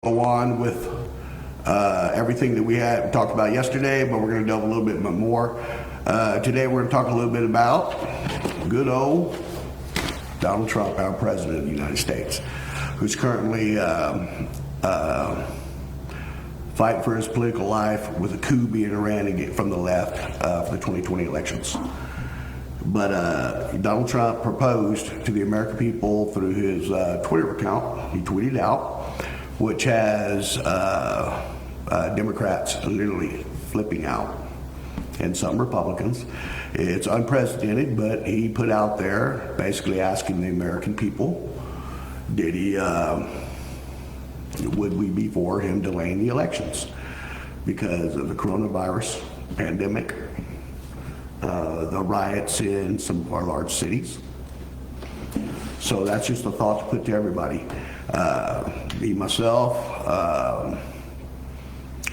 Go on with everything that we had talked about yesterday, but we're going to delve a little bit more. Today we're going to talk a little bit about good old Donald Trump, our president of the United States, who's currently fighting for his political life with a coup being ran from the left for the 2020 elections. But Donald Trump proposed to the American people through his Twitter account, he tweeted out, which has Democrats literally flipping out and some Republicans. It's unprecedented, but he put out there basically asking the American people, would we be for him delaying the elections because of the coronavirus pandemic, the riots in some of our large cities. So that's just a thought to put to everybody. Me, myself,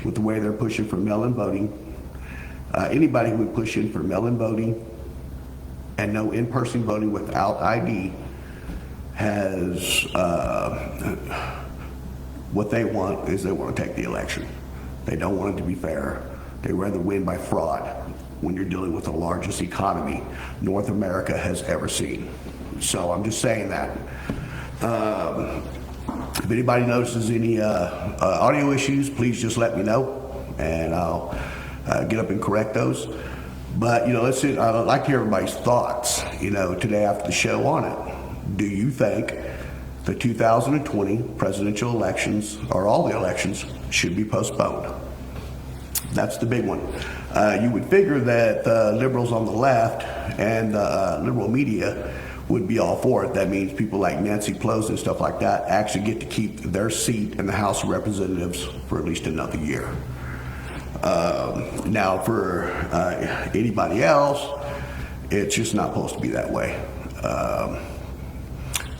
with the way they're pushing for mail-in voting, anybody who would push in for mail-in voting and no in-person voting without ID has, what they want is they want to take the election. They don't want it to be fair. They rather win by fraud when you're dealing with the largest economy North America has ever seen. So I'm just saying that. If anybody notices any audio issues, please just let me know, and I'll get up and correct those. But, let's see, I'd like to hear everybody's thoughts, today after the show on it. Do you think the 2020 presidential elections, or all the elections, should be postponed? That's the big one. You would figure that the liberals on the left and the liberal media would be all for it. That means people like Nancy Pelosi and stuff like that actually get to keep their seat in the House of Representatives for at least another year. Now, for anybody else, it's just not supposed to be that way.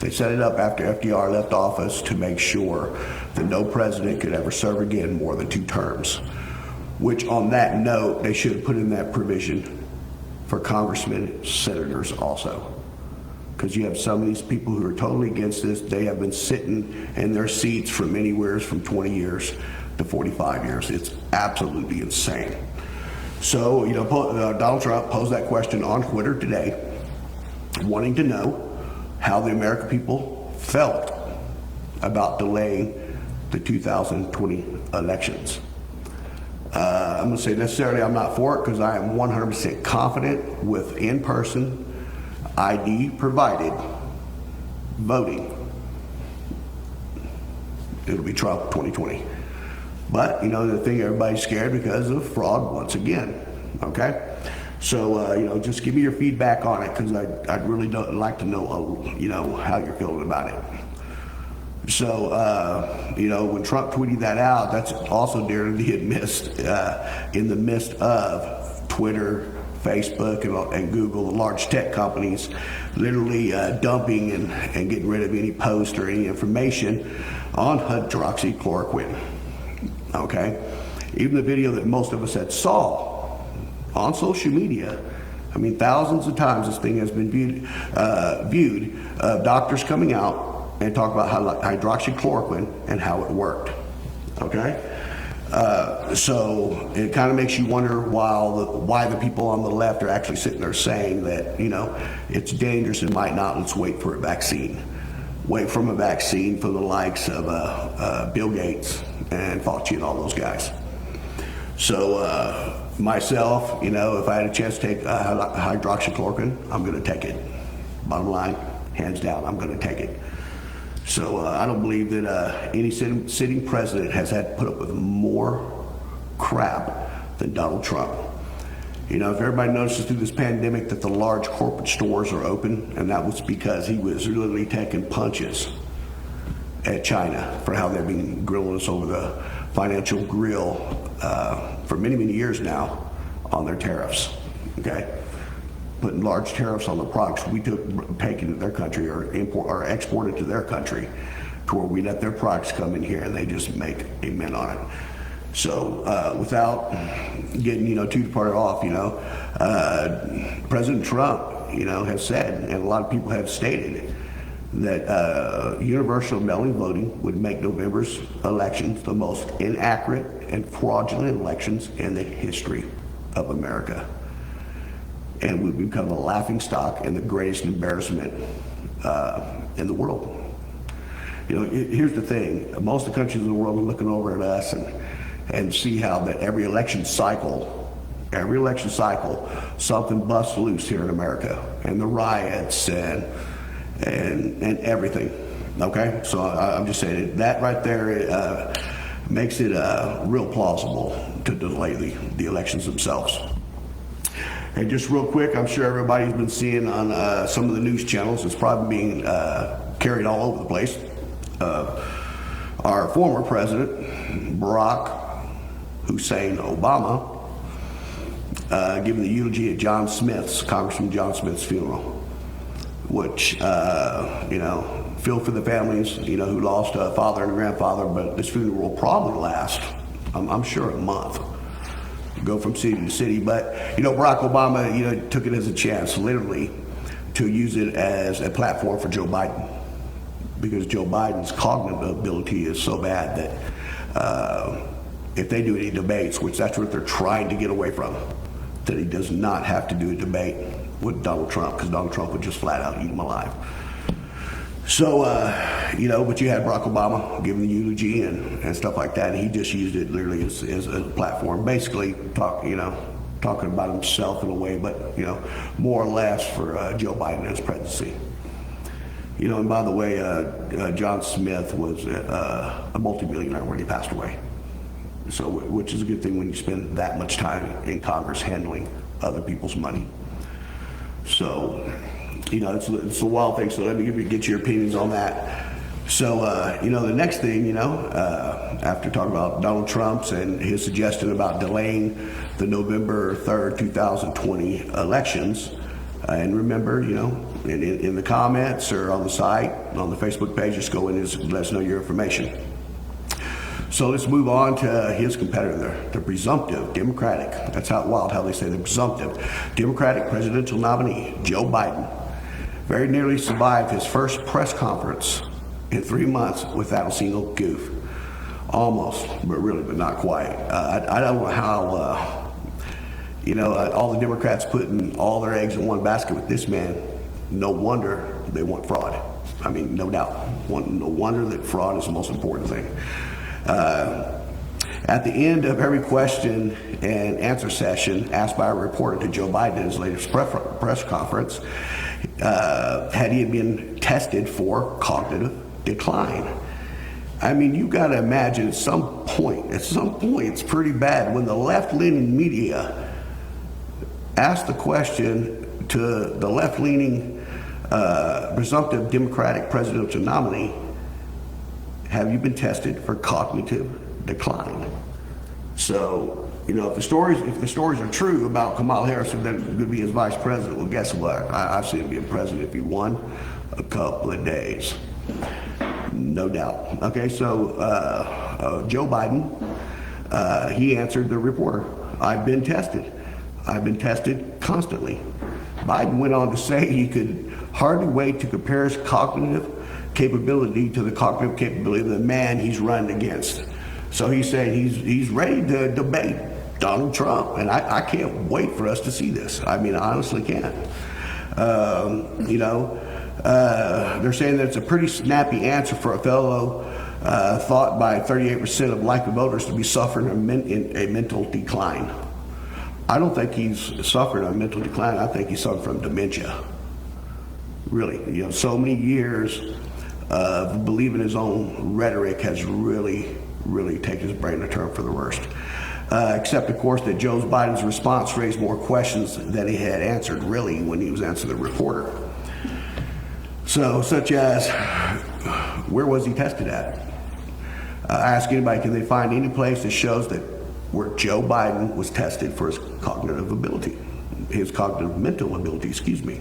They set it up after FDR left office to make sure that no president could ever serve again more than 2 terms, which on that note, they should have put in that provision for congressmen, senators also. Because you have some of these people who are totally against this. They have been sitting in their seats from anywhere from 20 years to 45 years. It's absolutely insane. So, Donald Trump posed that question on Twitter today, wanting to know how the American people felt about delaying the 2020 elections. I'm going to say necessarily I'm not for it because I am 100% confident with in-person ID provided voting. It'll be Trump 2020. But, the thing, everybody's scared because of fraud once again. Okay? So, just give me your feedback on it because I'd really like to know, how you're feeling about it. So, when Trump tweeted that out, that's also during the in the midst of Twitter, Facebook, and Google, the large tech companies, literally dumping and getting rid of any post or any information on hydroxychloroquine. Okay? Even the video that most of us had saw on social media, thousands of times this thing has been viewed, doctors coming out and talk about hydroxychloroquine and how it worked. Okay? So it kind of makes you wonder why the people on the left are actually sitting there saying that, it's dangerous and might not. Let's wait for a vaccine. Wait from a vaccine for the likes of Bill Gates and Fauci and all those guys. So myself, if I had a chance to take hydroxychloroquine, I'm going to take it. Bottom line, hands down, I'm going to take it. So I don't believe that any sitting president has had to put up with more crap than Donald Trump. If everybody notices through this pandemic that the large corporate stores are open, and that was because he was literally taking punches at China for how they've been grilling us over the financial grill for many, many years now on their tariffs. Okay? Putting large tariffs on the products we take into their country or exported to their country, to where we let their products come in here and they just make a mint on it. So without getting too far off, President Trump has said, and a lot of people have stated, that universal mail-in voting would make November's elections the most inaccurate and fraudulent elections in the history of America, and would become a laughingstock and the greatest embarrassment in the world. You know, here's the thing: most of the countries in the world are looking over at us and see how that every election cycle, something busts loose here in America, and the riots and everything. Okay, so I'm just saying that right there makes it real plausible to delay the elections themselves. And just real quick, I'm sure everybody's been seeing on some of the news channels, it's probably being carried all over the place. Our former president, Barack Hussein Obama, giving the eulogy at Congressman John Smith's funeral, which, feel for the families, who lost a father and a grandfather, but this funeral will probably last, I'm sure, a month. Go from city to city. But, Barack Obama, took it as a chance, literally, to use it as a platform for Joe Biden, because Joe Biden's cognitive ability is so bad that if they do any debates, which that's what they're trying to get away from, that he does not have to do a debate with Donald Trump, because Donald Trump would just flat out eat him alive. So, but you had Barack Obama giving the eulogy and stuff like that, and he just used it literally as a platform, basically talking about himself in a way, but, more or less for Joe Biden and his presidency. And by the way, John Smith was a multimillionaire when he passed away. So, which is a good thing when you spend that much time in Congress handling other people's money. So, it's a wild thing. So let me get your opinions on that. So, the next thing, after talking about Donald Trump's and his suggestion about delaying the November 3rd, 2020 elections, and remember, in the comments or on the site, on the Facebook page, just go in and let us know your information. So let's move on to his competitor, the presumptive Democratic, that's wild how they say the presumptive Democratic presidential nominee, Joe Biden, very nearly survived his first press conference in 3 months without a single goof. Almost, but not quite. I don't know how, all the Democrats putting all their eggs in one basket with this man. No wonder they want fraud. I mean, no doubt. No wonder that fraud is the most important thing. At the end of every question and answer session asked by a reporter to Joe Biden in his latest press conference, had he been tested for cognitive decline. I mean, you got to imagine at some point, it's pretty bad when the left-leaning media asked the question to the left-leaning presumptive Democratic presidential nominee, have you been tested for cognitive decline? So, if the stories are true about Kamala Harris that could be his vice president, well, guess what? I've seen him be a president if he won a couple of days. No doubt. Okay, so Joe Biden, he answered the reporter, I've been tested constantly. Biden went on to say he could hardly wait to compare his cognitive capability to the cognitive capability of the man he's running against. So he said he's ready to debate Donald Trump, and I can't wait for us to see this. I mean, I honestly can't. They're saying that it's a pretty snappy answer for a fellow thought by 38% of likely voters to be suffering a mental decline. I don't think he's suffering a mental decline. I think he's suffering from dementia. Really, so many years of believing his own rhetoric has really taken his brain a turn for the worst. Except, of course, that Joe Biden's response raised more questions than he had answered, really, when he was answering the reporter. So, such as, where was he tested at? Ask anybody, can they find any place that shows that where Joe Biden was tested for his cognitive mental ability, excuse me.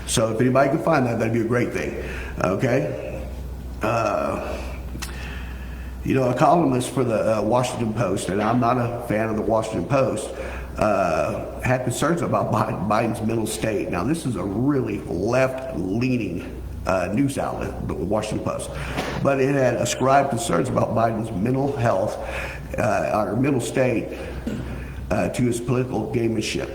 So if anybody can find that, that'd be a great thing, okay? A columnist for the Washington Post, and I'm not a fan of the Washington Post, had concerns about Biden's mental state. Now, this is a really left-leaning news outlet, the Washington Post. But it had ascribed concerns about Biden's mental health or mental state to his political gamemanship.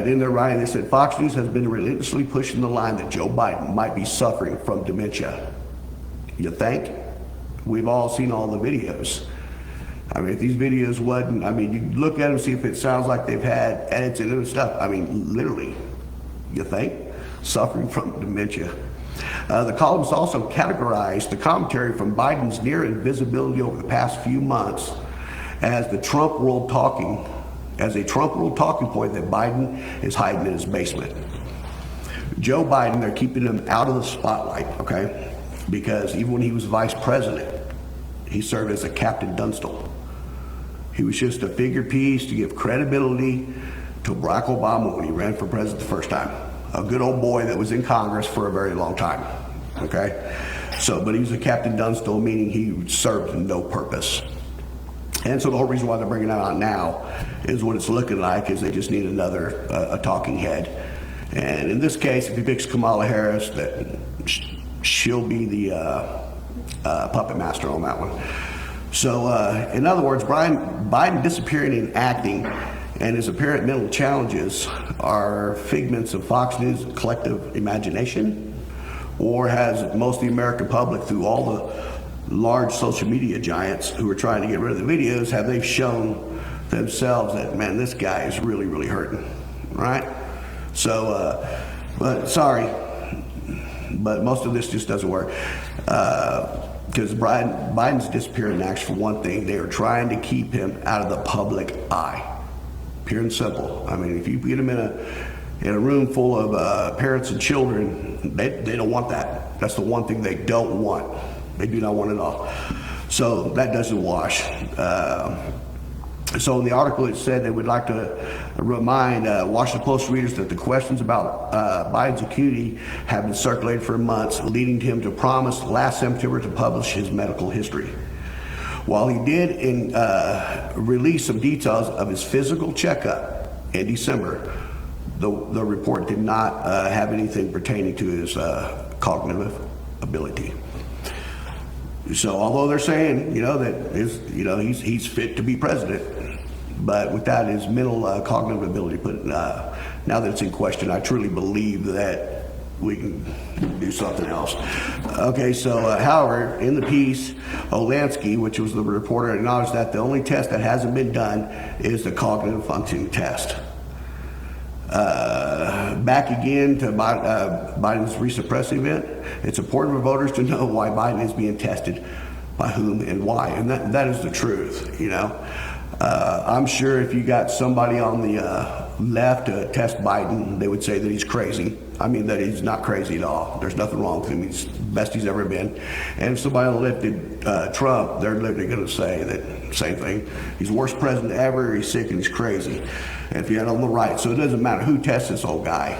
In their writing, they said, Fox News has been relentlessly pushing the line that Joe Biden might be suffering from dementia. You think? We've all seen all the videos. I mean, if these videos wasn't, I mean, you look at them, see if it sounds like they've had edits and other stuff. I mean, literally, you think? Suffering from dementia. The columnist also categorized the commentary from Biden's near invisibility over the past few months as a Trump world talking point that Biden is hiding in his basement. Joe Biden, they're keeping him out of the spotlight, okay? Because even when he was vice president, he served as a Captain Dunstall. He was just a figure piece to give credibility to Barack Obama when he ran for president the first time. A good old boy that was in Congress for a very long time, okay? So, but he was a Captain Dunstall, meaning he served no purpose. And so the whole reason why they're bringing it out now is what it's looking like is they just need another a talking head. And in this case, if he picks Kamala Harris, that she'll be the puppet master on that one. So in other words, Biden disappearing in acting and his apparent mental challenges are figments of Fox News' collective imagination, or has most of the American public, through all the large social media giants who are trying to get rid of the videos, have they shown themselves that, man, this guy is really, really hurting, right? So, but sorry, but most of this just doesn't work. Because Biden's disappearing acts, for one thing, they are trying to keep him out of the public eye. Pure and simple. I mean, if you get him in a room full of parents and children, they don't want that. That's the one thing they don't want. They do not want it all. So that doesn't wash. So in the article it said they would like to remind Washington Post readers that the questions about Biden's acuity have been circulated for months, leading him to promise last September to publish his medical history. While he did release some details of his physical checkup in December, the report did not have anything pertaining to his cognitive ability. So although they're saying, that he's fit to be president, but without his mental cognitive ability, now that it's in question, I truly believe that we can do something else. Okay, so however, in the piece, Olansky, which was the reporter, acknowledged that the only test that hasn't been done is the cognitive functioning test. Back again to Biden's recent press event, it's important for voters to know why Biden is being tested, by whom and why, and that is the truth, I'm sure if you got somebody on the left to test Biden, they would say that he's crazy. I mean, that he's not crazy at all. There's nothing wrong with him. He's the best he's ever been. And if somebody on the left did Trump, they're literally going to say that same thing. He's the worst president ever, he's sick and he's crazy. And if you had on the right, so it doesn't matter who tests this old guy,